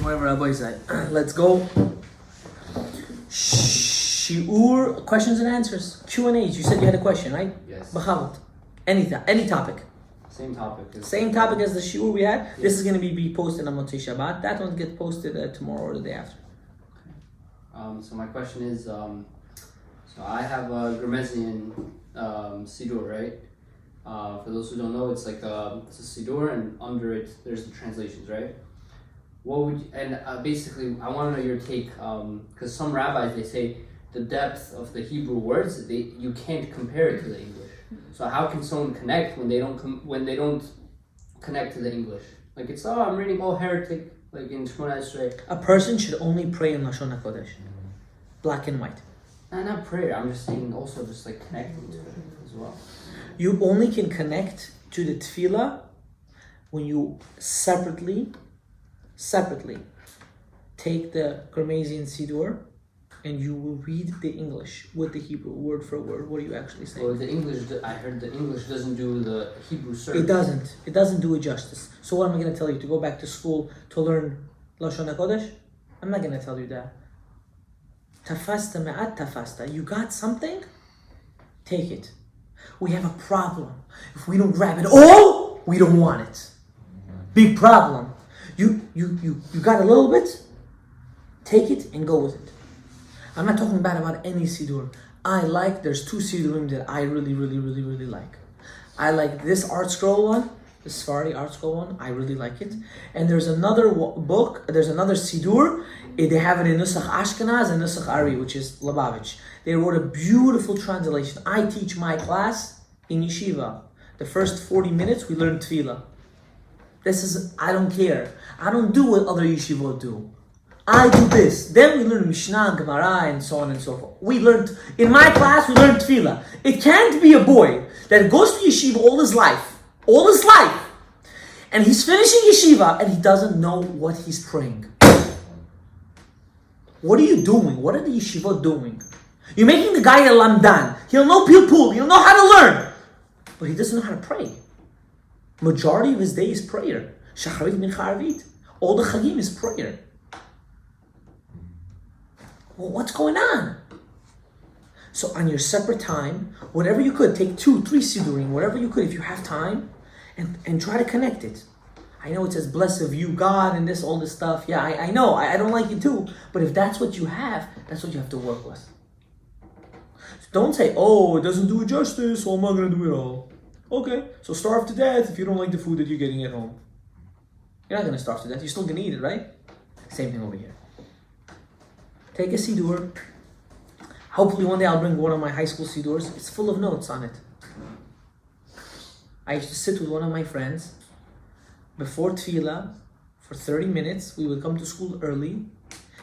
whatever Rabbi said. Let's go. Shiur, questions and answers. Q&As. You said you had a question, right? Yes. B'chavot. Any topic. Same topic. Same topic as the shiur we had. Yes. This is going to be posted on Motzei Shabbat. That one gets posted tomorrow or the day after. So my question is, so I have a Gremesian Siddur, right? For those who don't know, it's like it's a Siddur, and under it there's the translations, right? What would basically I want to know your take, because some rabbis, they say the depth of the Hebrew words, you can't compare it to the English. So how can someone connect when they don't connect to the English? Like it's I'm reading heretic like in Shemona Esrei. A person should only pray in Lashon HaKodesh, black and white. Not prayer. I'm just saying also just like connecting to it as well. You only can connect to the tefillah when you separately take the Gremesian Siddur and you will read the English with the Hebrew word for word. What are you actually saying? Well, I heard the English doesn't do the Hebrew service. It doesn't do it justice. So what am I going to tell you? To go back to school to learn Lashon HaKodesh? I'm not going to tell you that. Tafasta me'at tafasta. You got something? Take it. We have a problem. If we don't grab it all, we don't want it. Big problem. You got a little bit? Take it and go with it. I'm not talking bad about any Siddur. There's two Siddurim that I really, really, really, really like. I like this art scroll one, the Sephardi art scroll one. I really like it. And there's another there's another Siddur. They have it in Nusach Ashkenaz and Nusach Ari, which is Lubavitch. They wrote a beautiful translation. I teach my class in yeshiva. The first 40 minutes we learn tefillah. I don't care. I don't do what other yeshivot do. I do this. Then we learn Mishnah, Gemara, and so on and so forth. In my class, we learn tefillah. It can't be a boy that goes to yeshiva all his life, and he's finishing yeshiva and he doesn't know what he's praying. What are you doing? What are the yeshivot doing? You're making the guy a lamdan. He'll know pilpul. He'll know how to learn. But he doesn't know how to pray. Majority of his day is prayer. Shacharit, mincha, arvit. All the chagim is prayer. Well, what's going on? So on your separate time, whatever you could, take 2, 3 siddurim, whatever you could if you have time, and try to connect it. I know it says, bless of you, God, and all this stuff. Yeah, I know, I don't like it too. But if that's what you have, that's what you have to work with. So don't say, it doesn't do it justice, so I'm not going to do it all. Okay, so starve to death if you don't like the food that you're getting at home. You're not going to starve to death, you're still going to eat it, right? Same thing over here. Take a siddur. Hopefully one day I'll bring one of my high school siddurs. It's full of notes on it. I used to sit with one of my friends before tefillah for 30 minutes. We would come to school early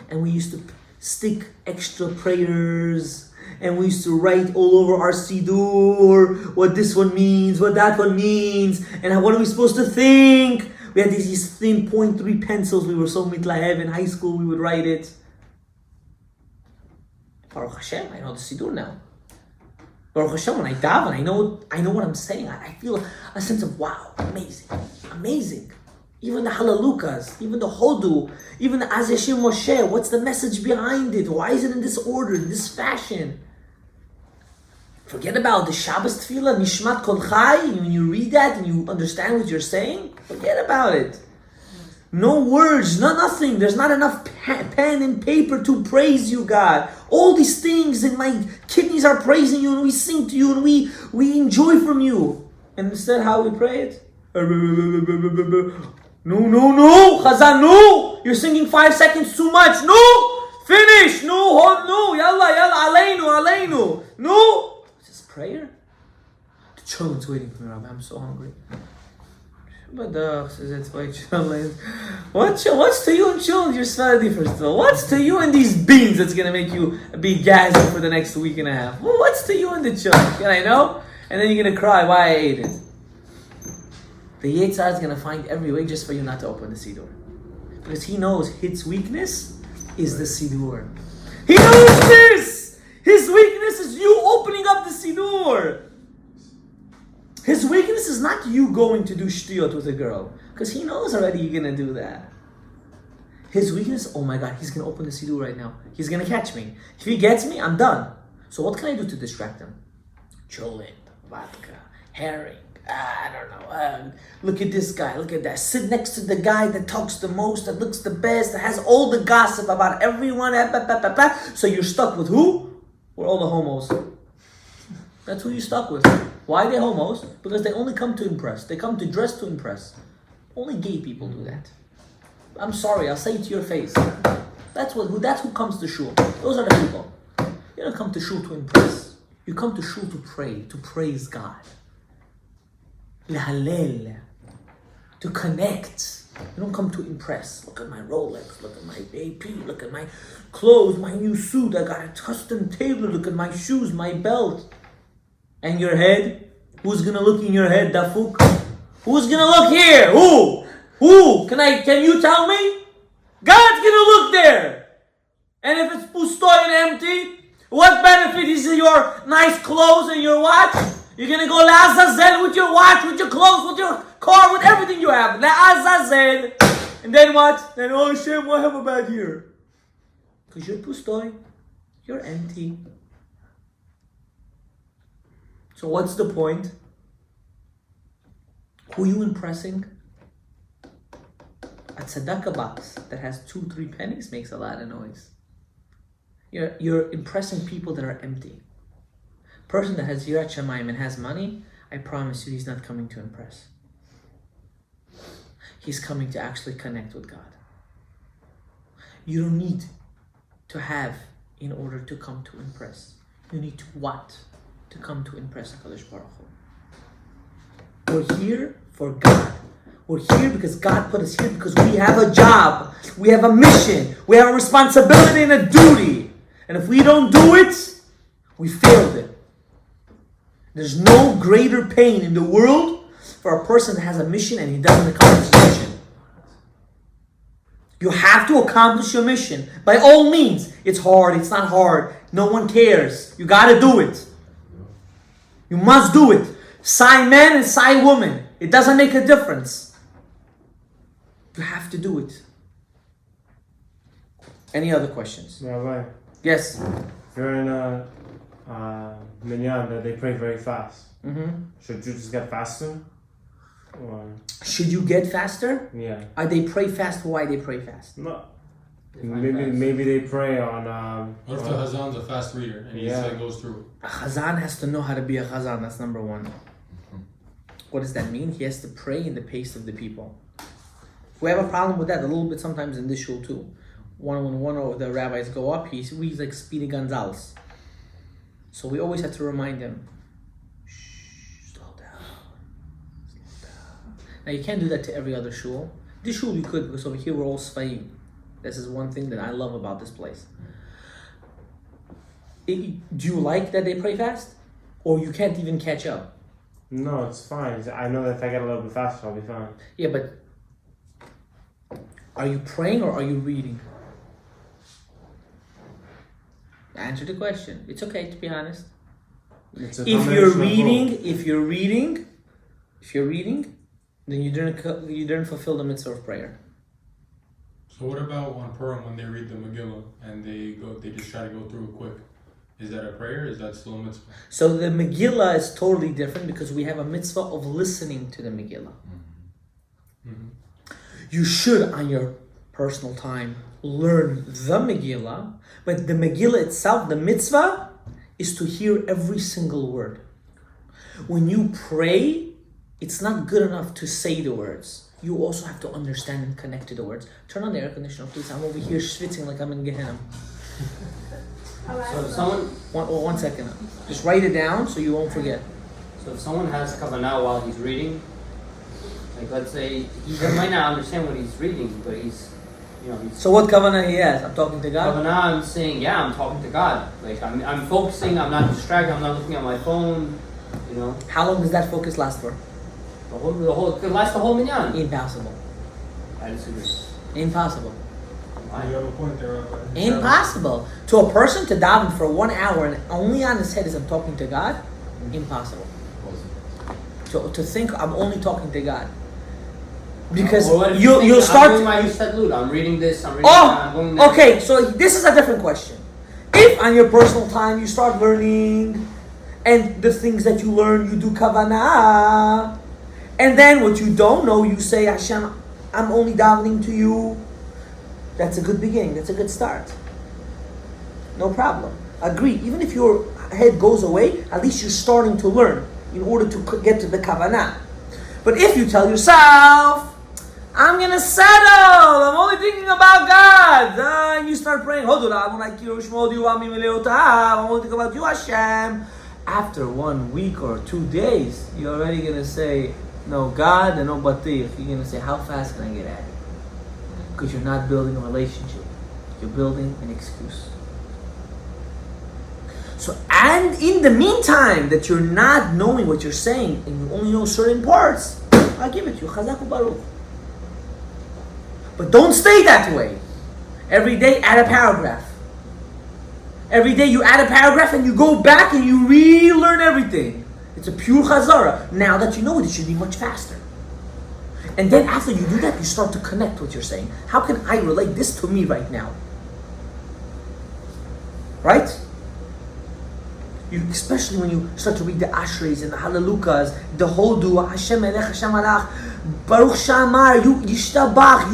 and we used to stick extra prayers and we used to write all over our siddur what this one means, what that one means, and what are we supposed to think. We had these thin 0.3 pencils. We were so mitlahev in high school, we would write it. Baruch Hashem, I know the Siddur now. Baruch Hashem, when I daven, I know what I'm saying. I feel a sense of wow, amazing. Even the Halalukas, even the Hodu, even the Azeshim Moshe, what's the message behind it? Why is it in this order, in this fashion? Forget about the Shabbos Tefillah, Nishmat Kol Chai. When you read that and you understand what you're saying, forget about it. No words, nothing. There's not enough pen and paper to praise you, God. All these things and my kidneys are praising you and we sing to you and we enjoy from you. And instead, how we pray it? No, Chazan, no! You're singing 5 seconds too much. No! Finish! No, yalla, aleinu. No! Is this prayer? The children's waiting for me, Rabbi. I'm so hungry. What's to you and children? You're Sephardi first of all. What's to you and these beans that's going to make you be gassy for the next week and a half? Well, what's to you and the children? Can I know? And then you're going to cry why I ate it. The Yetzirah is going to find every way just for you not to open the Siddur. Because he knows his weakness is the Siddur. He knows this! His weakness is you opening up the Siddur. His weakness is not you going to do shtiyot with a girl. Because he knows already you're going to do that. His weakness, oh my God, he's going to open the siddur right now. He's going to catch me. If he gets me, I'm done. So what can I do to distract him? Cholent, vodka, herring, I don't know. Look at this guy, look at that. Sit next to the guy that talks the most, that looks the best, that has all the gossip about everyone. So you're stuck with who? We're all the homos. That's who you're stuck with. Why are they homos? Because they only come to impress. They come to dress to impress. Only gay people do that. I'm sorry, I'll say it to your face. That's who comes to shul. Those are the people. You don't come to shul to impress. You come to shul to pray, to praise God. L'halel. To connect. You don't come to impress. Look at my Rolex, look at my AP, look at my clothes, my new suit, I got a custom table, look at my shoes, my belt. And your head? Who's gonna look in your head, Dafuk? Who's gonna look here? Who? Can you tell me? God's gonna look there. And if it's pustoy and empty, what benefit is your nice clothes and your watch? You're gonna go La'azazel with your watch, with your clothes, with your car, with everything you have. La'azazel. And then what? Then, oh Hashem, what have a bad year? Because you're pustoy. You're empty. So what's the point? Who are you impressing? A tzedakah box that has 2-3 pennies makes a lot of noise. You're impressing people that are empty. Person that has Yirat Shamayim and has money, I promise you he's not coming to impress. He's coming to actually connect with God. You don't need to have in order to come to impress. You need to what? To come to impress HaKadosh Baruch Hu. We're here for God. We're here because God put us here because we have a job. We have a mission. We have a responsibility and a duty. And if we don't do it, we failed it. There's no greater pain in the world for a person that has a mission and he doesn't accomplish his mission. You have to accomplish your mission. By all means. It's hard. It's not hard. No one cares. You got to do it. You must do it. Sign man and sign woman. It doesn't make a difference. You have to do it. Any other questions? Rabbi, Yes. if you're in a minyan that they pray very fast, should you just get faster? Or Should you get faster? yeah, They pray fast. Why they pray fast? no. Maybe they pray on. What if the Hazan's a fast reader and he just goes through? A chazan has to know how to be a chazan. That's number one. What does that mean? He has to pray in the pace of the people. We have a problem with that a little bit sometimes in this shul too. When one of the rabbis go up, he reads like Speedy Gonzales. So we always have to remind him, shh, slow down. Now you can't do that to every other shul. This shul you could, because over here we're all Sfaim. This is one thing that I love about this place. Do you like that they pray fast? Or you can't even catch up? No, it's fine. I know that if I get a little bit faster, I'll be fine. Yeah, but are you praying or are you reading? Answer the question. It's okay to be honest. It's a If combination you're of reading, then you didn't fulfill the mitzvah of prayer. So what about on Purim when they read the Megillah and they just try to go through it quick? Is that a prayer? Is that still a mitzvah? So the Megillah is totally different because we have a mitzvah of listening to the Megillah. You should, on your personal time, learn the Megillah, but the Megillah itself, the mitzvah, is to hear every single word. When you pray, it's not good enough to say the words. You also have to understand and connect to the words. Turn on the air conditioner, please. I'm over here schwitzing like I'm in Gehenna. So if someone, One second. Just write it down so you won't forget. so if someone has kavanah while he's reading, like let's say he might not understand what he's reading, but he's So what kavanah he has? I'm talking to God? kavanah. I'm saying, I'm talking to God. Like I'm focusing. I'm not distracted. I'm not looking at my phone. How long does that focus last for? It could last the whole minyan. Impossible. I disagree. Impossible. You have a point there, Rabbi. Impossible. To a person to daven for 1 hour and only on his head is I'm talking to God? Impossible. To think I'm only talking to God. Because Well, what if you'll I'm start. doing my Ishtadlut, I'm reading this, I'm reading that, I'm going there. Okay, so this is a different question. If on your personal time you start learning, and the things that you learn, you do kavanah, and then what you don't know, you say, Hashem, I'm only davening to you. That's a good beginning. That's a good start. No problem. Agree. Even if your head goes away, at least you're starting to learn in order to get to the kavanah. But if you tell yourself, I'm gonna settle, I'm only thinking about God, and you start praying, I'm only thinking about you, Hashem. After 1 week or 2 days, you're already gonna say, no God and no Batich. You're gonna say, how fast can I get at it? Because you're not building a relationship. You're building an excuse. So, and in the meantime, that you're not knowing what you're saying, and you only know certain parts, I'll give it to you. Chazak u'baruch. But don't stay that way. Every day, add a paragraph. Every day you add a paragraph and you go back and you relearn everything. It's a pure chazara. Now that you know it, it should be much faster. And then after you do that, you start to connect what you're saying. How can I relate this to me right now? Right? You, especially when you start to read the Ashreys and the Hallelujahs, the Hodu, Hashem Elech, Hashem Alach, Baruch Shamar, you Yishtabach,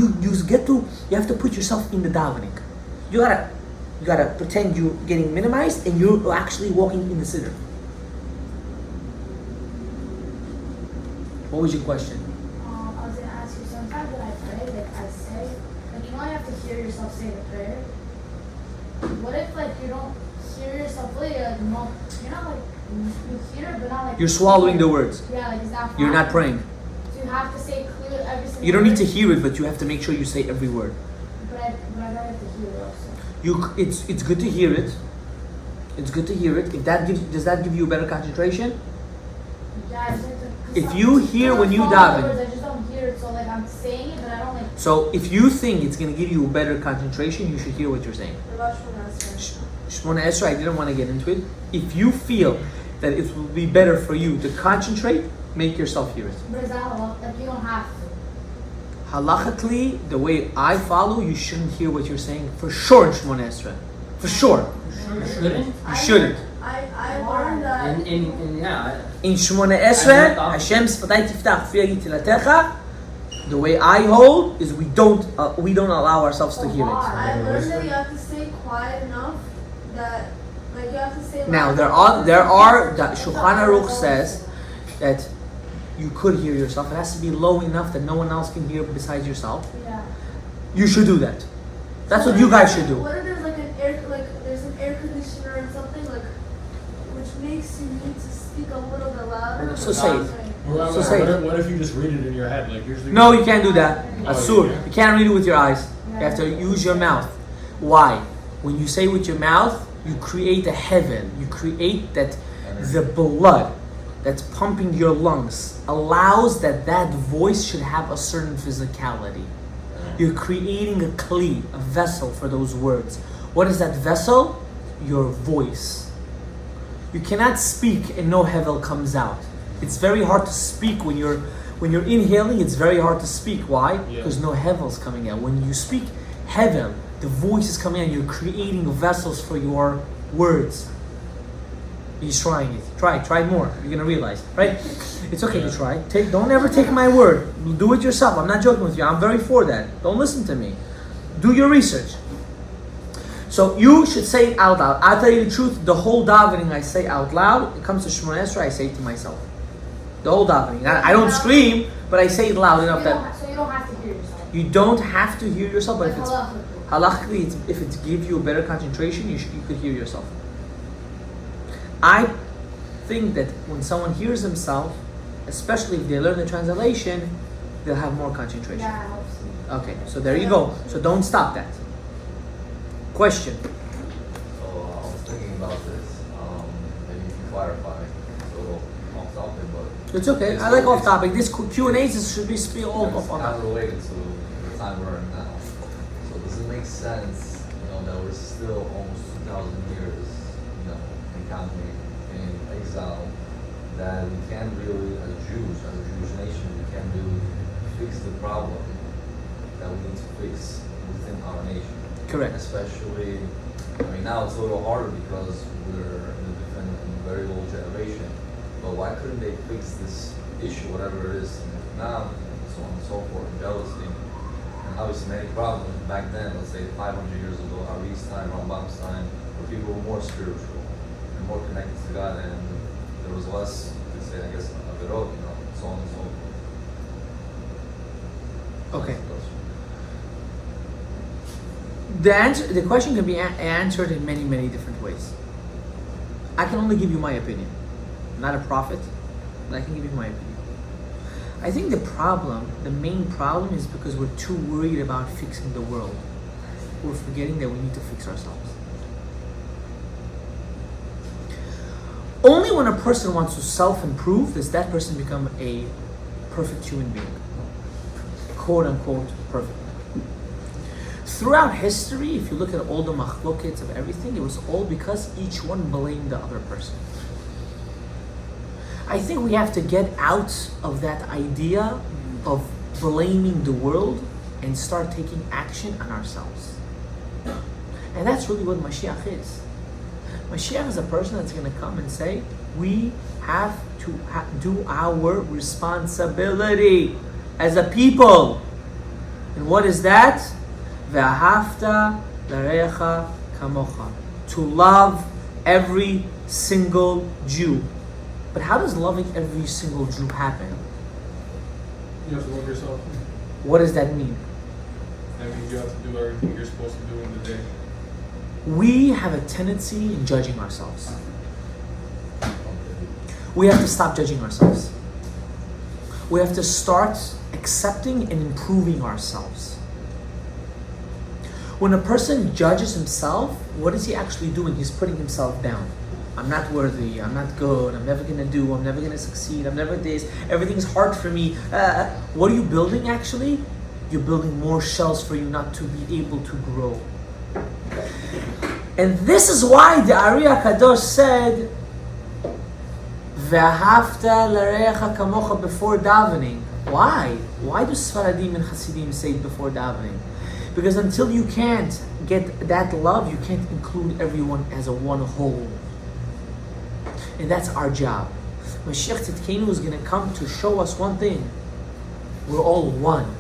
you have to put yourself in the davening. You gotta pretend you're getting minimized and you're actually walking in the siddur. What was your question? I was gonna ask you, sometimes when I pray, like I say, like you only have to hear yourself say the prayer. What if like you don't hear yourself fully, like no, you're not like, you hear it, but not like... You're swallowing the words. Yeah, like is that You're not praying. So you have to say clear every single You don't need to word? hear it, but you have to make sure you say every word. But I don't have to hear it also. It's good to hear it. It's good to hear it. Does that give you a better concentration? Yeah, I just have to... If you hear when you follow the daven. words, I just don't hear it, so like I'm saying it, but I don't like... So if you think it's going to give you a better concentration, you should hear what you're saying. What about Shemona Esrei? Shemona Esrei, I didn't want to get into it. If you feel that it will be better for you to concentrate, make yourself hear it. But is that halal? Like you don't have to. Halachically, the way I follow, you shouldn't hear what you're saying for sure in Shemona Esrei. For sure. You shouldn't? You shouldn't. I learned that... In Shemona Esrei, Hashem Sfatay Tiftach Fi Tilatecha, the way I hold is we don't allow ourselves to hear it. I learned that you have to stay quiet enough that, like, you have to say. Now that Shulchan Aruch says that you could hear yourself. It has to be low enough that no one else can hear besides yourself. Yeah. You should do that. That's what you guys should do. What if there's there's an air conditioner or something which makes you need to speak a little bit louder? So say it. What, So say it. what if you just read it in your head? Like usually. No, you can't do that. Oh, Asur. yeah. You can't read it with your eyes. You have to use your mouth. Why? When you say with your mouth, you create a heaven. You create that the blood that's pumping your lungs allows that voice should have a certain physicality. You're creating a kli, a vessel for those words. What is that vessel? Your voice. You cannot speak and no hevel comes out. It's very hard to speak when you're inhaling. It's very hard to speak. Why? Because no hevel's coming out. When you speak hevel, the voice is coming out. You're creating vessels for your words. He's trying it. Try more. You're gonna realize, right? It's okay to try. Don't ever take my word. Do it yourself. I'm not joking with you. I'm very for that. Don't listen to me. Do your research. So you should say it out loud. I'll tell you the truth. The whole davening I say out loud. It comes to Shemona Esrei, I say it to myself. The whole davening. I don't scream, but I say it loud enough that So you don't have to hear yourself. you don't have to hear yourself. But Like if it's halachically. halachically, if it gives you a better concentration, you could hear yourself. I think that when someone hears himself, especially if they learn the translation, they'll have more concentration. Yeah, it helps me. Okay, so there you go. So don't stop that. Question. So I was thinking about this. Maybe you can clarify. So off topic, but It's okay. I like off topic. This Q&As should be all it's off on kind topic. of related to the time we're in now. So does it make sense, that we're still almost 2,000 years, in counting in exile, that we can't really, as a Jewish nation, we can't really fix the problem that we need to fix within our nation. Correct. Especially, I mean, now it's a little harder because we're in a different and very old generation. But why couldn't they fix this issue, whatever it is, now, and so on and so forth, jealousy, and obviously many problems back then, let's say 500 years ago, Ari's time, Rambam's time, where people were more spiritual and more connected to God, and there was less, let's say, I guess, averot, so on and so forth. Okay. The question can be answered in many, many different ways. I can only give you my opinion. I'm not a prophet, but I can give you my opinion. I think the main problem is because we're too worried about fixing the world. We're forgetting that we need to fix ourselves. Only when a person wants to self-improve does that person become a perfect human being. Quote unquote perfect. Throughout history, if you look at all the machlokets of everything, it was all because each one blamed the other person. I think we have to get out of that idea of blaming the world and start taking action on ourselves. And that's really what Mashiach is. Mashiach is a person that's going to come and say, we have to do our responsibility as a people. And what is that? Ve'ahavta l'recha kamocha. To love every single Jew. But how does loving every single Jew happen? You have to love yourself. What does that mean? That means you have to do everything you're supposed to do in the day. We have a tendency in judging ourselves. We have to stop judging ourselves. We have to start accepting and improving ourselves. When a person judges himself, what is he actually doing? He's putting himself down. I'm not worthy, I'm not good, I'm never gonna do, I'm never gonna succeed, I'm never this, everything's hard for me. What are you building actually? You're building more shells for you not to be able to grow. And this is why the Ari HaKadosh said, Ve'ahavta l'recha kamocha before davening. Why? Why do Sfaradim and Hasidim say it before davening? Because until you can't get that love, you can't include everyone as a one whole. And that's our job. Mashiach Tzidkenu is going to come to show us one thing. We're all one.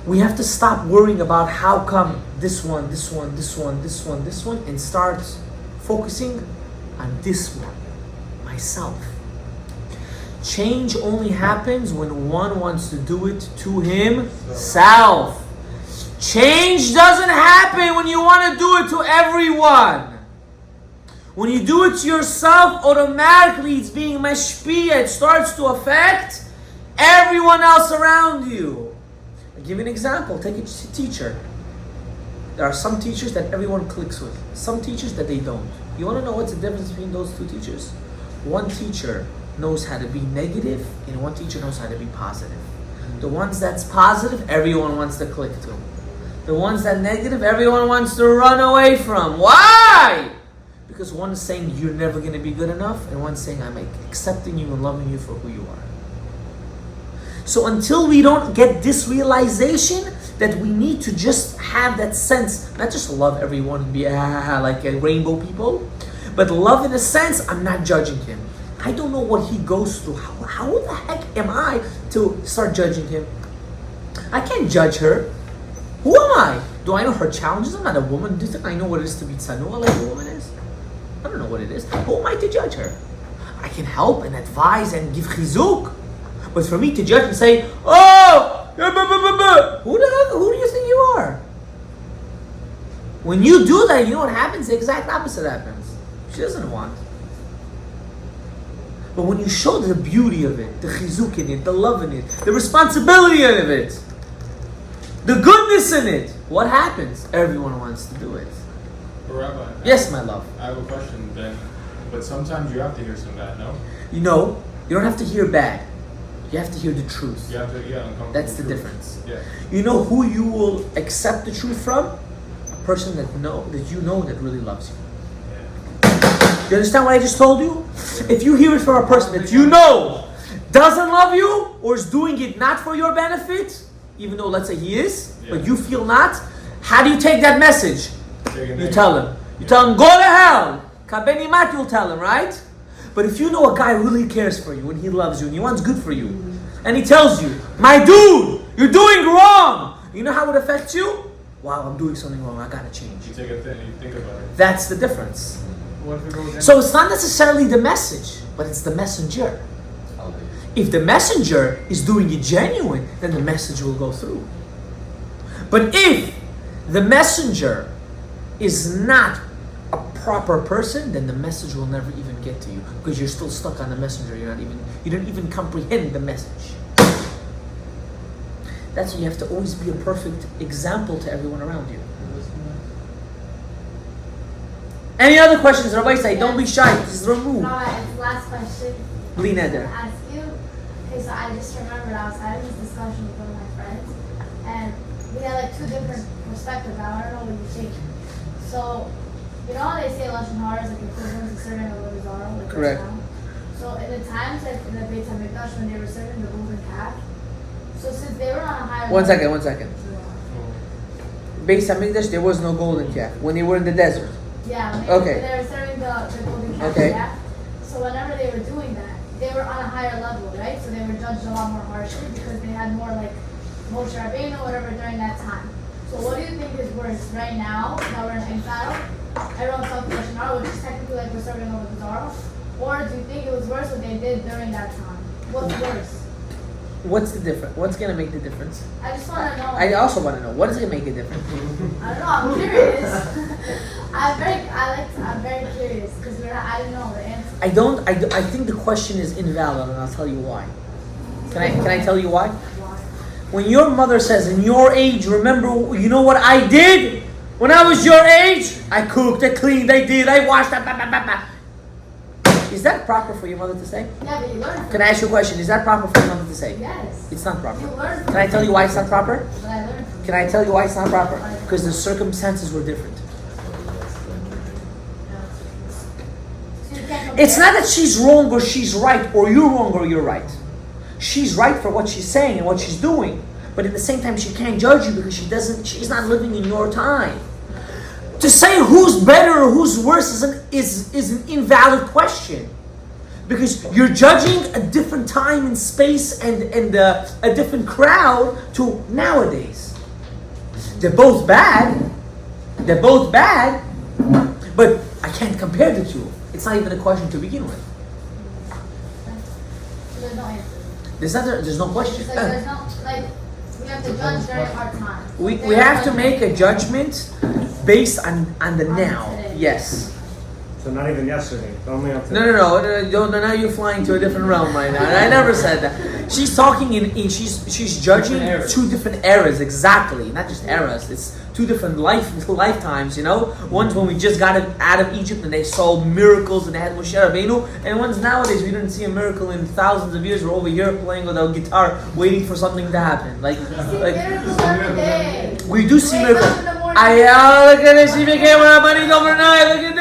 We have to stop worrying about how come this one, and start focusing on this one, myself. Change only happens when one wants to do it to himself. Change doesn't happen when you want to do it to everyone. When you do it to yourself, automatically it's being mashpiyah. It starts to affect everyone else around you. I'll give you an example. Take a teacher. There are some teachers that everyone clicks with. Some teachers that they don't. You want to know what's the difference between those two teachers? One teacher knows how to be negative, and one teacher knows how to be positive. The ones that's positive, everyone wants to click to. The ones that negative, everyone wants to run away from. Why? Because one is saying you're never going to be good enough, and one's saying I'm accepting you and loving you for who you are. So until we don't get this realization that we need to just have that sense, not just love everyone and be like rainbow people, but love in a sense, I'm not judging him. I don't know what he goes through. How the heck am I to start judging him? I can't judge her. Who am I? Do I know her challenges? I'm not a woman. Do you think I know what it is to be tsanua like a woman is? I don't know what it is. Who am I to judge her? I can help and advise and give chizuk. But for me to judge and say, oh, who do you think you are? When you do that, you know what happens? The exact opposite happens. She doesn't want. But when you show the beauty of it, the chizuk in it, the love in it, the responsibility of it, the goodness in it, what happens? Everyone wants to do it. But Rabbi, Yes, my love. I have a question then. But sometimes you have to hear some bad, no? You know, you don't have to hear bad. You have to hear the truth. You have to, uncomfortable. That's the truth. difference. Yeah. You know who you will accept the truth from? A person that you know that really loves you. You understand what I just told you? If you hear it from a person that you know doesn't love you or is doing it not for your benefit, even though let's say he is, but you feel not, how do you take that message? You tell him. You tell him, go to hell. Kabeni mat, you'll tell him, right? But if you know a guy really cares for you and he loves you and he wants good for you, and he tells you, my dude, you're doing wrong. You know how it affects you? Wow, I'm doing something wrong. I gotta change. You take a thing, you think about it. That's the difference. So it's not necessarily the message, but it's the messenger. If the messenger is doing it genuine, then the message will go through. But if the messenger is not a proper person, then the message will never even get to you because you're still stuck on the messenger. You don't even comprehend the message. That's why you have to always be a perfect example to everyone around you. Any other questions? Rabbi say, don't be shy. Just remove. No, it's the last question. Bli neder. I ask you. Okay, so I just remembered I was having this discussion with one of my friends, and we had like two different perspectives. I don't know what you think. So, you know how they say Lashon Hara is like equivalent to serving a little Zara? Like Correct. So in the times like in the Beit HaMikdash when they were serving the golden calf, so since they were on a higher One level, second. Beit HaMikdash, there was no golden calf when they were in the desert. Yeah, when Okay. they were serving the golden calf. Okay. Yeah. So whenever they were doing that, they were on a higher level, right? So they were judged a lot more harshly because they had more like Moshe Rabbeinu or whatever during that time. So what do you think is worse right now that we're in exile? Everyone's talking Lashon Hara, which is technically like we're serving over the Zara. Or do you think it was worse what they did during that time? What's worse? What's the difference? What's gonna make the difference? I just want to know. I also want to know what is gonna make a difference. I don't know. I'm curious. I'm very curious because I didn't know the answer. I think the question is invalid, and I'll tell you why. Can I tell you why? Why? When your mother says, "In your age, remember, you know what I did when I was your age? I cooked, I cleaned, I did, I washed." Is that proper for your mother to say? Yeah, but you learned. Can I ask you a question? Is that proper for your mother to say? Yes. It's not proper. You learned. Can I tell you why it's not proper? But I learned. Can I tell you why it's not proper? Because the circumstances were different. So you can't It's compare. not that she's wrong or she's right, or you're wrong or you're right. She's right for what she's saying and what she's doing, but at the same time she can't judge you because she's not living in your time. To say who's better or who's worse is an invalid question, because you're judging a different time and space and a different crowd to nowadays. They're both bad, but I can't compare the two. It's not even a question to begin with. So there's no answer. There's no question. It's like there's no like we have to judge during our time. We have to make a judgment based on the now. today. Yes. So not even yesterday, only on today. No. Now you're flying to a different realm right now. I never said that. She's talking she's judging two different eras exactly, not just eras. It's two different lifetimes. You know, one's when we just got out of Egypt and they saw miracles and they had Moshe Rabbeinu, and one's nowadays we didn't see a miracle in thousands of years. We're over here playing with our guitar, waiting for something to happen. Like Miracles every day. we do see Wake miracles. up in the morning. Look at this, she became a rabbanit overnight, look at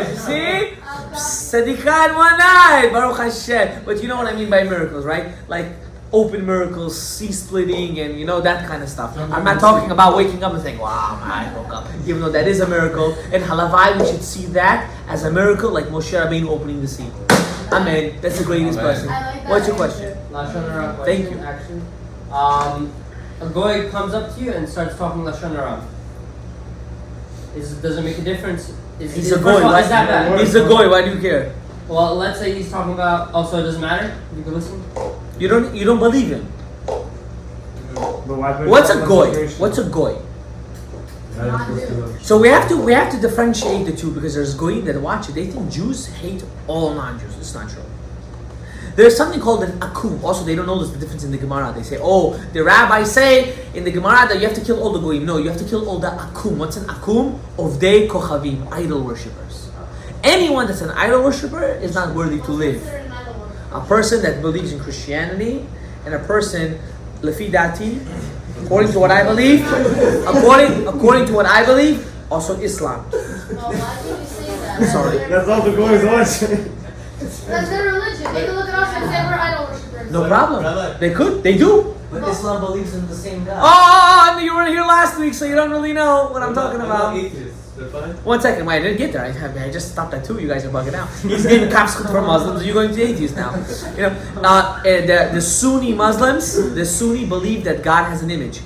this, see? Tzadikah in one night, Baruch Hashem. But you know what I mean by miracles, right? Like open miracles, sea splitting, and you know, that kind of stuff. I'm not talking about waking up and saying, wow, I woke up. Even though that is a miracle. And halavai, we should see that as a miracle, like Moshe Rabbeinu opening the sea. Amen. That's the greatest blessing. I like that What's your answer. question? Lashon Hara Thank question, you. action. A goy comes up to you and starts talking Lashon Hara. Does it make a difference? He's a goy. Is that bad? He's a goy. Why do you care? Well, let's say he's talking about. Also, it doesn't matter. You can listen. You don't believe him. But why put What's a yourself in goy? situation? What's a goy? Non-Jew. So we have to differentiate the two, because there's goyim that watch it. They think Jews hate all non-Jews. It's not true. There's something called an akum. Also, they don't know the difference in the Gemara. They say, oh, the rabbis say in the Gemara that you have to kill all the goyim. No, you have to kill all the akum. What's an akum? Ovdei kochavim, idol worshippers. Anyone that's an idol worshipper is not worthy to live. A person that believes in Christianity and a person, lefi dati, according to what I believe, according to what I believe, also Islam. No, why did you say that? Sorry. That's all the goys watching. That's their religion. They can look at us and say we're idol worshippers. No problem. Rabbi, They could. They do. but Islam believes in the same God. Oh, you weren't here last week, so you don't really know what I'm talking What about. atheists? They're fine. 1 second, wait, I didn't get there. I just stopped at 2. You guys are bugging out. He's giving kapskut for Muslims. You're going to the atheists now. You know, the Sunni Muslims, the Sunni believe that God has an image.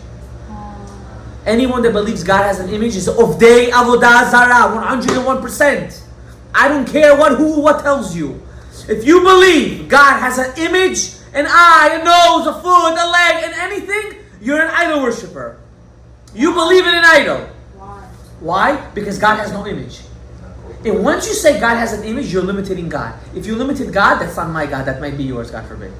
Anyone that believes God has an image is of day avodah zara, 101%. I don't care what tells you. If you believe God has an image, an eye, a nose, a foot, a leg, and anything, you're an idol worshiper. You believe in an idol. Why? Because God has no image. And once you say God has an image, you're limiting God. If you limited God, that's not my God. That might be yours, God forbid.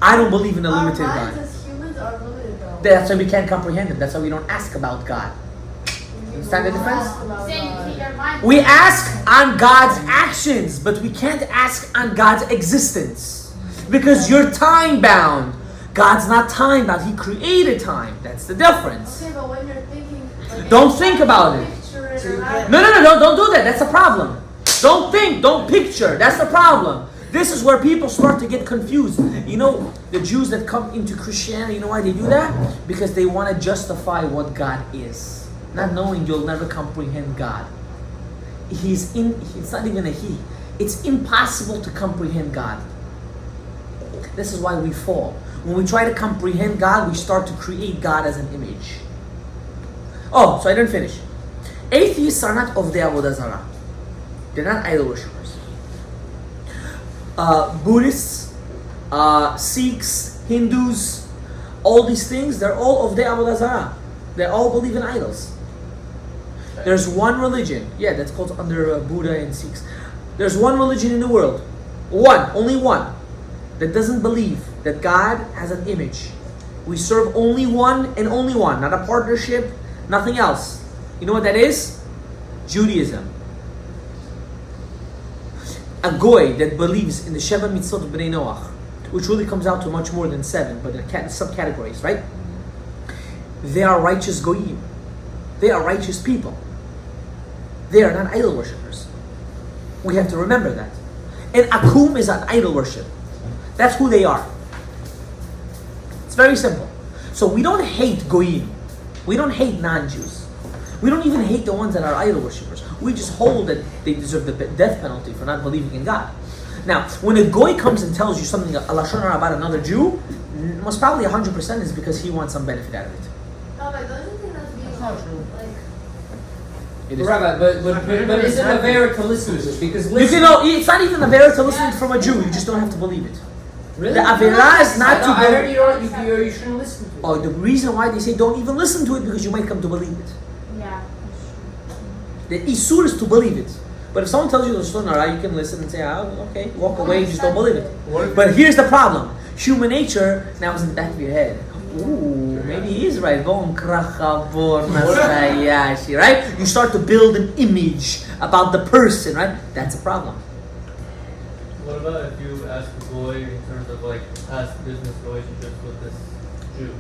I don't believe in a limited Our minds God. as humans are limited though. That's why we can't comprehend Him. That's why we don't ask about God. Understand the difference? We ask on God's actions, but we can't ask on God's existence. Because you're time bound. God's not time bound. He created time. That's the difference. Okay, but when you're thinking, like, Don't think about it. picture it So you or can't- No, don't do that. That's a problem. Don't think, don't picture. That's the problem. This is where people start to get confused. You know, the Jews that come into Christianity, you know why they do that? Because they want to justify what God is. Not knowing you'll never comprehend God. It's not even a he. It's impossible to comprehend God. This is why we fall. When we try to comprehend God, we start to create God as an image. Oh, so I didn't finish. Atheists are not of the Avodah Zarah. They're not idol worshippers. Buddhists, Sikhs, Hindus, all these things, they're all of the Avodah Zarah. They all believe in idols. There's one religion, that's called under Buddha and Sikhs. There's one religion in the world, only one, that doesn't believe that God has an image. We serve only one and only one, not a partnership, nothing else. You know what that is? Judaism. A goy that believes in the Sheva Mitzvot of Bnei Noach, which really comes out to much more than 7, but they're subcategories, right? They are righteous goyim. They are righteous people. They are not idol worshippers. We have to remember that. And Akum is an idol worship. That's who they are. It's very simple. So we don't hate goyim. We don't hate non-Jews. We don't even hate the ones that are idol worshippers. We just hold that they deserve the death penalty for not believing in God. Now, when a goy comes and tells you something, a lashon hara about another Jew, most probably 100% is because he wants some benefit out of it. No, but don't you think that's being not true. like It is. Rabbi, but is it a fair to listen to it? Because You listen, can know, it's not even a avera to listen from a Jew. You just don't have to believe it. really? The avera is not to I heard believe. you shouldn't listen to it. Oh, the reason why they say don't even listen to it because you might come to believe it. Yeah. The isur is to believe it. But if someone tells you the sunnah, you can listen and say, okay, walk away, you just don't believe it. But here's the problem. Human nature now is in the back of your head. Ooh, maybe he is right. Right? You start to build an image about the person, right? That's a problem. What about if you ask a boy in terms of like past business relationships with this Jew?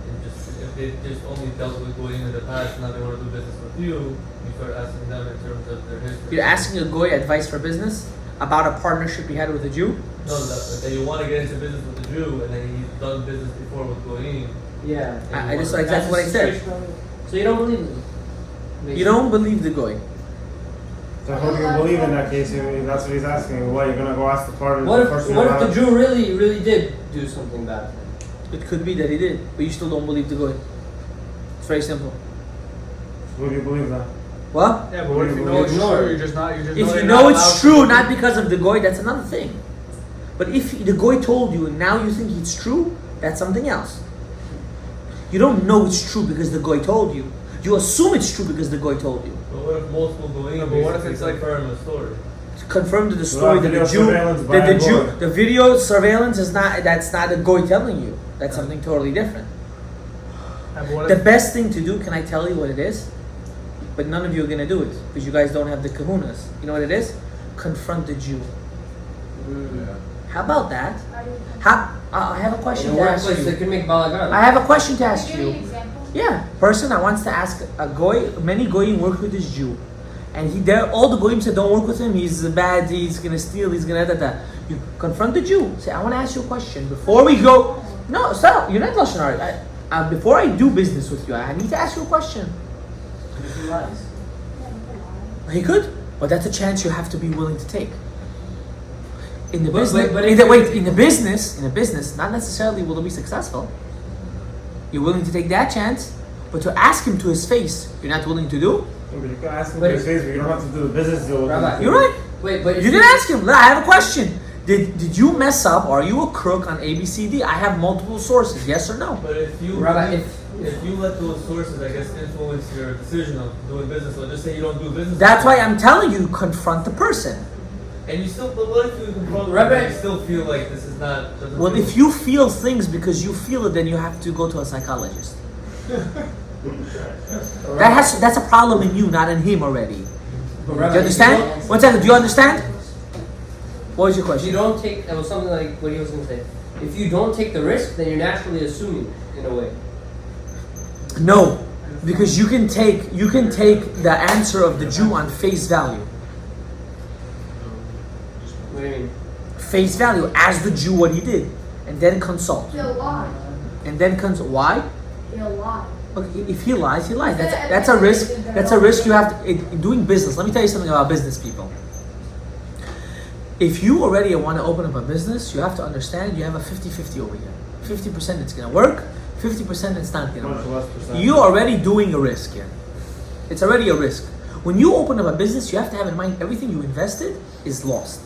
And just if they just only dealt with going in the past, now they want to do business with you, you start asking them in terms of their history. You're asking a goy advice for business about a partnership he had with a Jew? No, that you want to get into business with the Jew, and then he's done business before with Goyim. Yeah. I just exactly what I said. So you don't believe in it? You don't believe the goy. So how do you believe in that case? That's what he's asking. What, you're going to go ask the part What the if person what about if the Jew really did do something bad? It could be that he did, but you still don't believe the goy. It's very simple. Who do you believe that? What? Yeah, but what if you know it's Ignore true? it. You're just not. If you know it's true, not because of the goy, that's another thing. But if the goy told you and now you think it's true, that's something else. You don't know it's true because the goy told you. You assume it's true because the goy told you. But what if multiple Goyim No, but what if it's like- confirm the story? To confirm to the story that video the Jew, surveillance by that the a Jew, goy. the video surveillance is not. That's not a goy telling you. That's something totally different. Yeah, but what The if- best thing to do, can I tell you what it is? But none of you are gonna do it because you guys don't have the kahunas. You know what it is? Confront the Jew. How about that? I have a question In to the ask workplace, they you. can make balagan. I have a question to ask Can you give me you. an example? Yeah, person that wants to ask a goy. Many goyim work with this Jew. and all the goyim said, don't work with him, he's bad, he's gonna steal, he's gonna da. You confront the Jew, say, I want to ask you a question before we go. No, stop, you're not lashon hara. Before I do business with you, I need to ask you a question. And if he lies? He could, but that's a chance you have to be willing to take. In the business, not necessarily will it be successful. You're willing to take that chance, but to ask him to his face, you're not willing to do? But you can ask him to his face, but you don't have to do the business deal with him. Rabbi, You're right. Wait, but You can ask him. I have a question. Did you mess up? Are you a crook on ABCD? I have multiple sources. Yes or no? But if you Rabbi, if you let those sources, I guess, influence your decision of doing business, or just say you don't do business. That's why I'm telling you, confront the person. And you still, but what if you confront them Rabbi, and you still feel like this is not? Well, if you feel things because you feel it, then you have to go to a psychologist. That's a problem in you, not in him already. Do you understand? 1 second. Do you understand? What was your If question? you don't take, that was something like what he was going to say. If you don't take the risk, then you're naturally assuming in a way. No, because you can take the answer of the Jew on face value. What do you mean? Face value, as the Jew what he did, and then consult. He'll lie. And then consult. Why? He'll lie. Okay, if he lies, he lies. That's a risk. That's a risk you have to in doing business. Let me tell you something about business people. If you already want to open up a business, you have to understand you have a 50-50 over here. 50% it's going to work, 50% it's not going to work. You're already doing a risk here. It's already a risk. When you open up a business, you have to have in mind everything you invested is lost.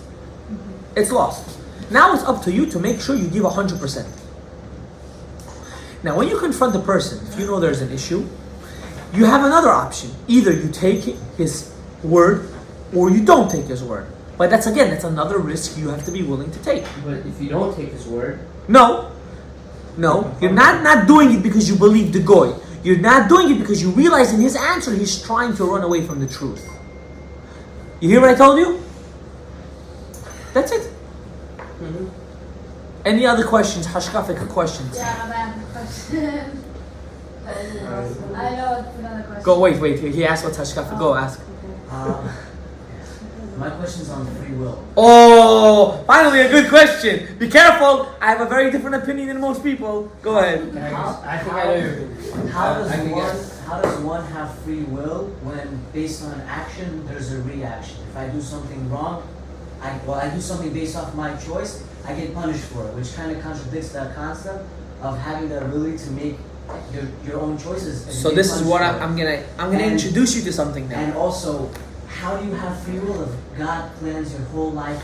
It's lost. Now it's up to you to make sure you give 100%. Now when you confront the person, if you know there's an issue, you have another option. Either you take his word or you don't take his word. But that's another risk you have to be willing to take. But if you don't take his word, No, you're not doing it because you believe the goy. You're not doing it because you realize in his answer he's trying to run away from the truth. You hear what I told you? That's it. Any other questions? Hashkafic questions? Yeah, I have a question. I know it's another question. Go, wait. He asked what's Hashkafic. Go, ask. My question's on free will. Oh, finally a good question. Be careful. I have a very different opinion than most people. Go ahead. I think I know your opinion. How does one have free will when based on action there's a reaction? If I do something wrong, I do something based off my choice, I get punished for it, which kind of contradicts that concept of having the ability to make your own choices. And So get this is punished what for it. I'm gonna And- introduce you to something now. And also, how do you have free will if God plans your whole life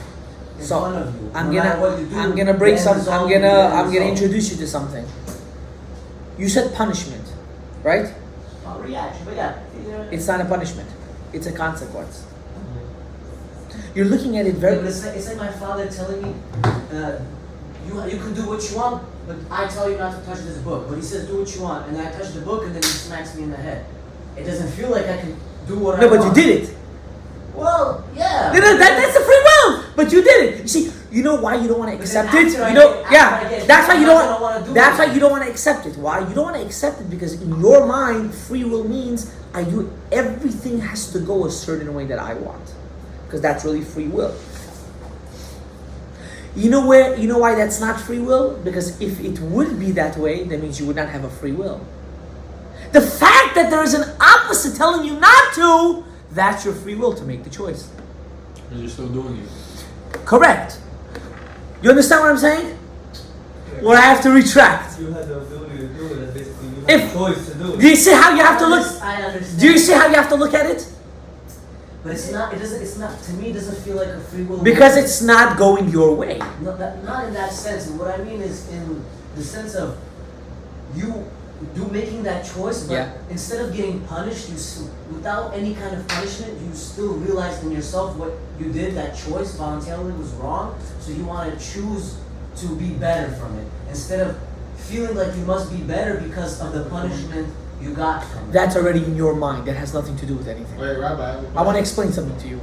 in So front of you? I'm No matter what you do, gonna break the end some. result I'm will be the end gonna result. introduce you to something. You said punishment, right? Reaction, but yeah. It's not a punishment. It's a consequence. You're looking at it very. But it's like my father telling me, you can do what you want, but I tell you not to touch this book. But he says do what you want, and then I touch the book, and then he smacks me in the head. It doesn't feel like I can do what I No, want. but you did it. Well, yeah. No, that's the free will. But you did it. You see, you know why you don't want to But accept then it. after I You know, get- after I yeah. get That's why you I don't. don't wanna do That's it. why you don't want to accept it. Why you don't want to accept it? Because in your mind, free will means I do everything has to go a certain way that I want, because that's really free will. You know why that's not free will? Because if it would be that way, that means you would not have a free will. The fact that there is an opposite telling you not to, that's your free will to make the choice. Because you're still doing it. Correct. You understand what I'm saying? Or I have to retract. You had the ability to do it, and basically you If- had the choice to do it. Do you see how you have to look? I understand. Do you see how you have to look at it? But it's not. It doesn't. It's not. To me, it doesn't feel like a free will. Because it's not going your way. Not in that sense. What I mean is in the sense of you making that choice, but Yeah. instead of getting punished, without any kind of punishment, you still realized in yourself what you did. That choice voluntarily was wrong. So you want to choose to be better from it instead of feeling like you must be better because of the punishment you got from it. That's already in your mind. That has nothing to do with anything. Wait, Rabbi. I want to explain something to you.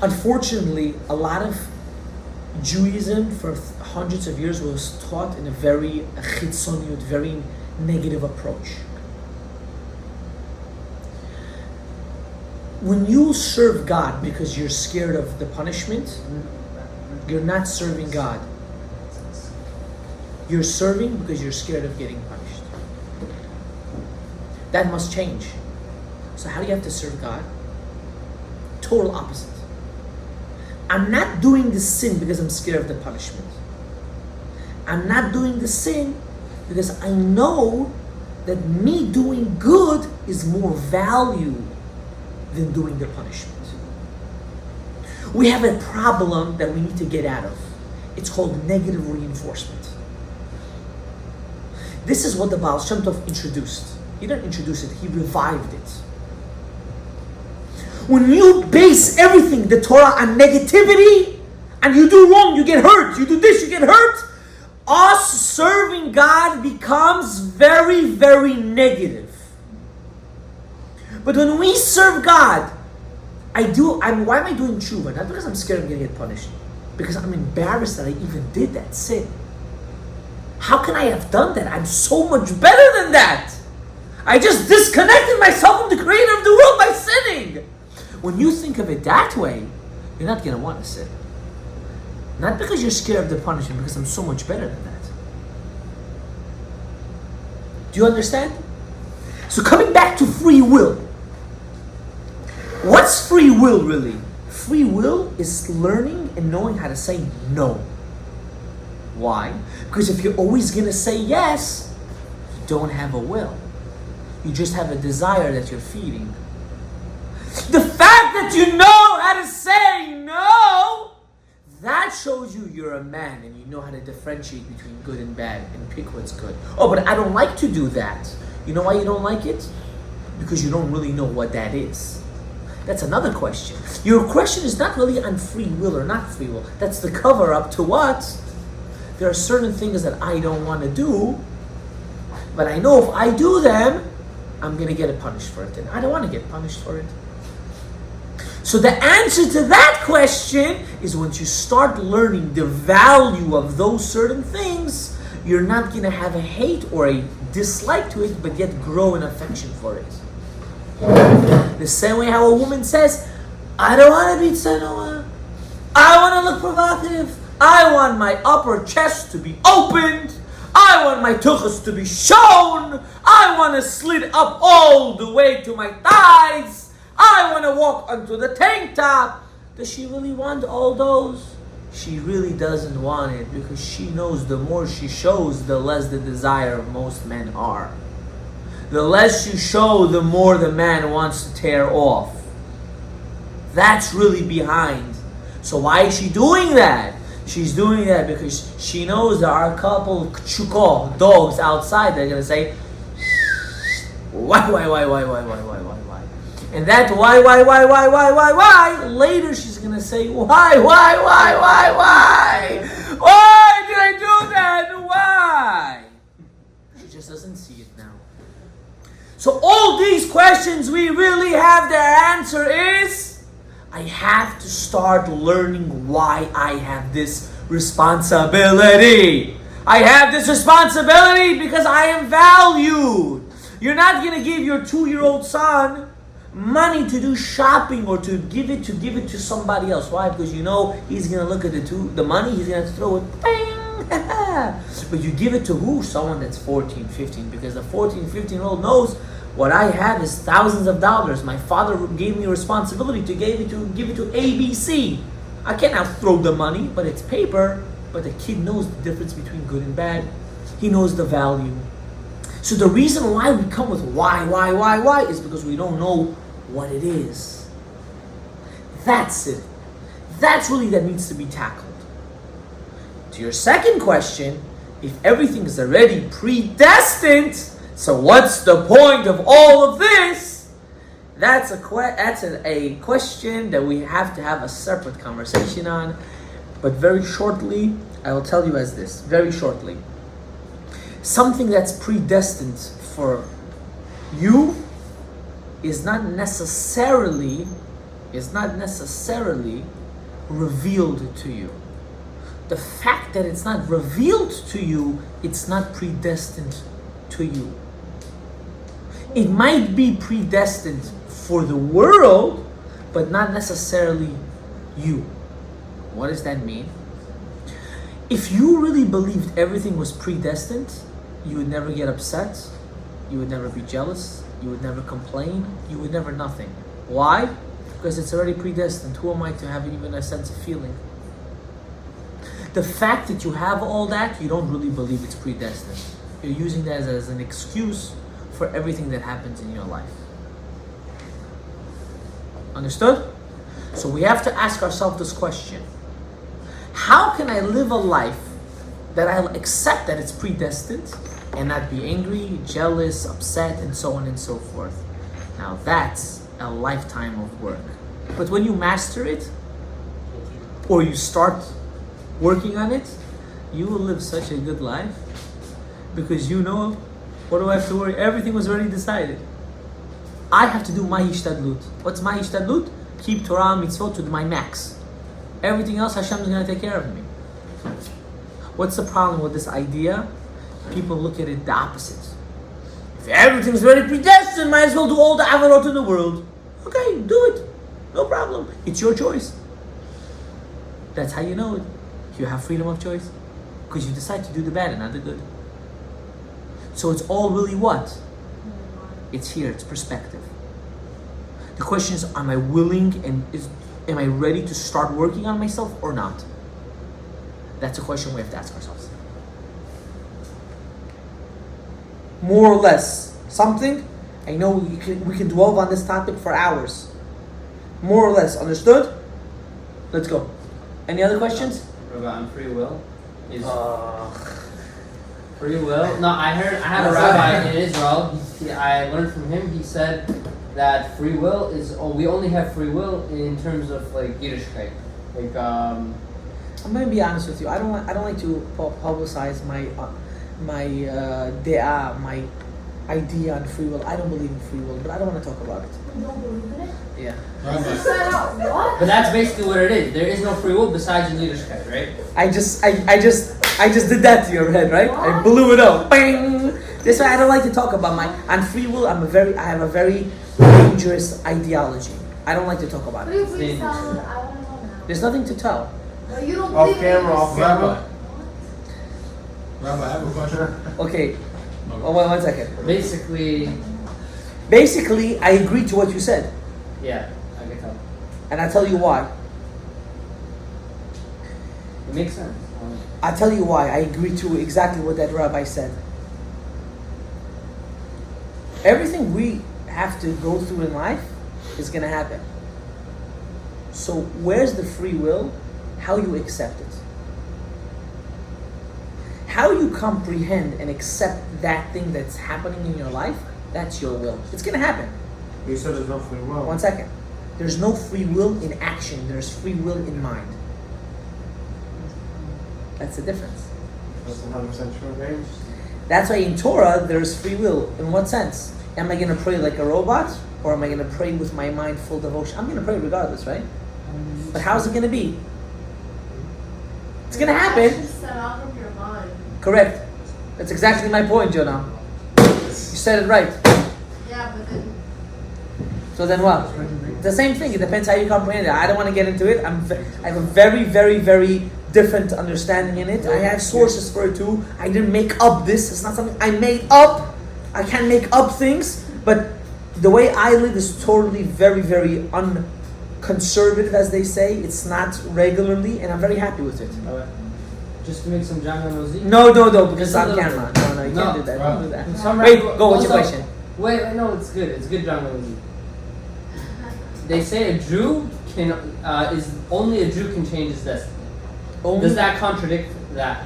Unfortunately, a lot of Judaism for hundreds of years was taught in a very chitzoniut, very negative approach. when you serve God because you're scared of the punishment, you're not serving God. You're serving because you're scared of getting punished. That must change. So how do you have to serve God? Total opposite. I'm not doing the sin because I'm scared of the punishment. I'm not doing the sin because I know that me doing good is more value than doing the punishment. We have a problem that we need to get out of. It's called negative reinforcement. This is what the Baal Shem Tov introduced. He didn't introduce it, he revived it. When you base everything, the Torah, on negativity, and you do wrong, you get hurt, you do this, you get hurt, us serving God becomes very, very negative. But when we serve God, why am I doing tshuva? Not because I'm scared I'm going to get punished. Because I'm embarrassed that I even did that sin. How can I have done that? I'm so much better than that. I just disconnected myself from the creator of the world by sinning. When you think of it that way, you're not going to want to sin. Not because you're scared of the punishment, because I'm so much better than that. Do you understand? So coming back to free will. What's free will really? Free will is learning and knowing how to say no. Why? Because if you're always going to say yes, you don't have a will. You just have a desire that you're feeding. The fact that you know how to say no, that shows you're a man and you know how to differentiate between good and bad and pick what's good. Oh, but I don't like to do that. You know why you don't like it? Because you don't really know what that is. That's another question. Your question is not really on free will or not free will. That's the cover up to what? There are certain things that I don't want to do, but I know if I do them, I'm going to get punished for it. And I don't want to get punished for it. So the answer to that question is once you start learning the value of those certain things, you're not going to have a hate or a dislike to it, but yet grow an affection for it. The same way how a woman says, I don't want to be tzanoah. I want to look provocative. I want my upper chest to be opened. I want my tuchus to be shown. I want to slit up all the way to my thighs. I want to walk onto the tank top. Does she really want all those? She really doesn't want it because she knows the more she shows, the less the desire of most men are. The less you show, the more the man wants to tear off. That's really behind. So why is she doing that? She's doing that because she knows there are a couple chuko dogs outside that are going to say, why? And that why, later she's going to say, why? Why did I do that? Why? She just doesn't see it now. So all these questions we really have their answer is, I have to start learning why I have this responsibility. I have this responsibility because I am valued. You're not going to give your 2-year-old son money to do shopping or to give it to somebody else. Why? Because you know he's going to look at the money, he's going to throw it, bang! But you give it to who? Someone that's 14, 15, because the 14, 15-year-old knows what I have is thousands of dollars. My father gave me a responsibility to give it to ABC. I can't now throw the money, but it's paper. But the kid knows the difference between good and bad. He knows the value. So the reason why we come with why is because we don't know what it is. That's it. That's really that needs to be tackled. To your second question, if everything is already predestined, so what's the point of all of this? That's a question that we have to have a separate conversation on. But very shortly, I will tell you as this. Very shortly. Something that's predestined for you is not necessarily revealed to you. The fact that it's not revealed to you, it's not predestined to you. It might be predestined for the world, but not necessarily you. What does that mean? If you really believed everything was predestined, you would never get upset, you would never be jealous, you would never complain, you would never nothing. Why? Because it's already predestined. Who am I to have even a sense of feeling? The fact that you have all that, you don't really believe it's predestined. You're using that as an excuse for everything that happens in your life. Understood? So we have to ask ourselves this question. How can I live a life that I'll accept that it's predestined and not be angry, jealous, upset, and so on and so forth? Now that's a lifetime of work. But when you master it, or you start working on it, you will live such a good life because you know, what do I have to worry? Everything was already decided. I have to do my hishtadlut. What's my hishtadlut? Keep Torah and mitzvot to my max. Everything else Hashem is going to take care of me. What's the problem with this idea? People look at it the opposite. If everything's already predestined, might as well do all the avarot in the world. Okay, do it. No problem. It's your choice. That's how you know it. You have freedom of choice. Because you decide to do the bad and not the good. So it's all really what? It's here, it's perspective. The question is, am I willing and am I ready to start working on myself or not? That's a question we have to ask ourselves. More or less, something, I know we can dwell on this topic for hours. More or less, understood? Let's go. Any other questions? On free will? Is free will? No, I had a rabbi in Israel. I learned from him. He said that free will is, we only have free will in terms of like Yiddishkeit. Like I'm gonna be honest with you. I don't like to publicize my my idea on free will. I don't believe in free will, but I don't want to talk about it. You don't believe in it? Yeah. What? But that's basically what it is. There is no free will besides in Yiddishkeit, right? I just did that to your head, right? I blew it up. Bang! That's why I don't like to talk about on free will. I have a very dangerous ideology. I don't like to talk about Will it. you please tell us? I want to know now. There's nothing to tell. But you don't Off believe camera, in off it. camera. Rabbi, I have a question. Okay. Oh, one second. Basically, I agree to what you said, Yeah, I can tell. and I tell you why. It makes sense. I tell you why I agree to exactly what that rabbi said. Everything we have to go through in life is going to happen. So where's the free will? How you accept it. How you comprehend and accept that thing that's happening in your life, that's your will. It's going to happen. You said there's no free will. 1 second. There's no free will in action. There's free will in mind. That's the difference. That's 100% true, James. That's why in Torah, there's free will. In what sense? Am I going to pray like a robot? Or am I going to pray with my mind full devotion? I'm going to pray regardless, right? But how's it going to be? It's going to happen. Set out from your mind. Correct. That's exactly my point, Jonah. You said it right. Yeah, but then So then what? The same thing. It depends how you comprehend it. I don't want to get into it. I have a very, very, very different understanding in it. I have sources for it too. I didn't make up this. It's not something I made up. I can't make up things. But the way I live is totally very, very unconservative, as they say. It's not regularly, and I'm very happy with it. Just to make some John Rosie? No, because Just a on little camera. bit. No, you No. can't do that. Don't do that. Some Wait, rabbi- go. What's your also- question? Wait, no, it's good. It's good, John Rosie. They say a Jew only a Jew can change his destiny. Does that contradict that?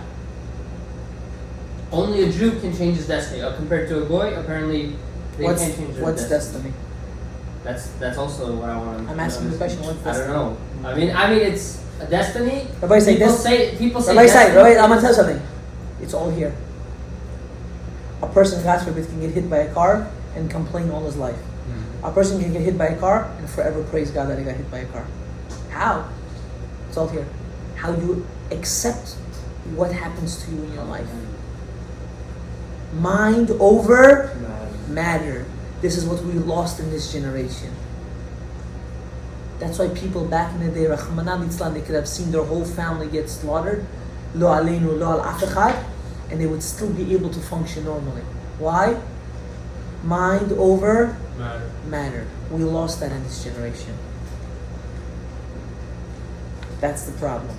Only a Jew can change his destiny. Compared to a goy, apparently they can't change their What's destiny? That's also what I want to. I'm asking the question. What's I destiny? don't know. I mean, it's a destiny. Rabbi say People say. Rabbi, destiny. I'm gonna tell you something. It's all here. A person, God forbid, can get hit by a car and complain all his life. A person can get hit by a car and forever praise God that he got hit by a car. How? It's all here. How you accept what happens to you in your life. Mind over matter. This is what we lost in this generation. That's why people back in the day, Rahmanan Litzlan, they could have seen their whole family get slaughtered, lo aleinu, lo al af echad, and they would still be able to function normally. Why? Mind over matter. We lost that in this generation. That's the problem.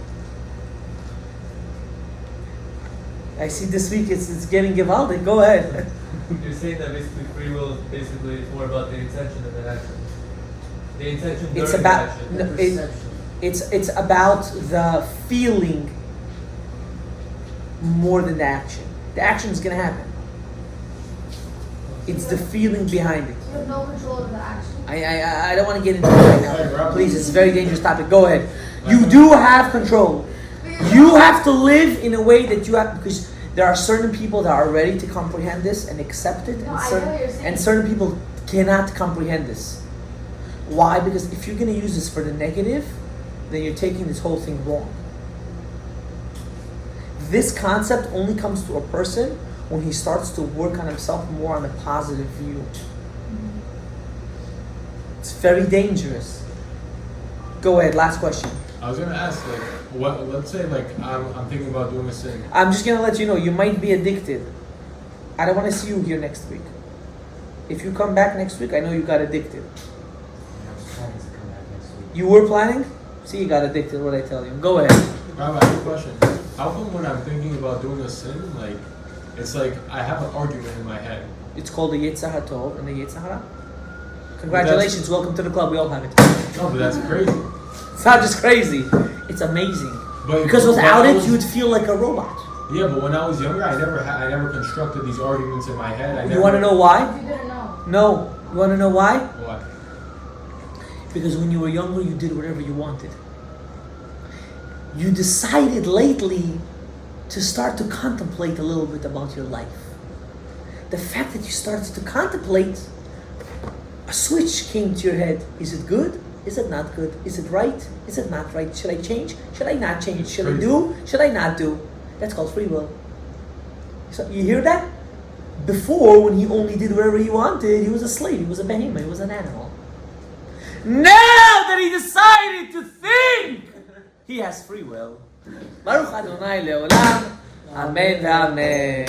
I see this week it's getting gewaldig. Go ahead. You're saying that basically free will is basically more about the intention than the action. The intention during It's about the action. it's about the feeling more than the action. The action is gonna happen. It's the feeling behind it. You have no control of the action. I don't want to get into it right now. Please, it's a very dangerous topic. Go ahead. You do have control. You have to live in a way that you have, because there are certain people that are ready to comprehend this and accept it, No, I know what you're saying. and certain people cannot comprehend this. Why? Because if you're going to use this for the negative, then you're taking this whole thing wrong. This concept only comes to a person when he starts to work on himself more on a positive view. It's very dangerous. Go ahead, last question. I was gonna ask, like, what? Let's say, like, I'm thinking about doing a sin. I'm just gonna let you know, you might be addicted. I don't want to see you here next week. If you come back next week, I know you got addicted. I was planning to come back next week. You were planning? See, you got addicted, what I tell you. Go ahead. Rabbi, I have a question. How come when I'm thinking about doing a sin, like, it's like I have an argument in my head? It's called the Yetzer HaTov and the Yetzer Hara. Congratulations, welcome to the club, we all have it. No, but that's crazy. It's not just crazy, it's amazing. But Because without when I it, was- you'd feel like a robot. Yeah, but when I was younger, I never constructed these arguments in my head. You want to know why? You didn't know. No. You want to know why? What? Because when you were younger, you did whatever you wanted. You decided lately to start to contemplate a little bit about your life. The fact that you started to contemplate, a switch came to your head. Is it good? Is it not good? Is it right? Is it not right? Should I change? Should I not change? Should I do? Should I not do? That's called free will. So you hear that? Before, when he only did whatever he wanted, he was a slave, he was a behemoth, he was an animal. Now that he decided to think, he has free will. Baruch Adonai Leolam. Amen. Amen.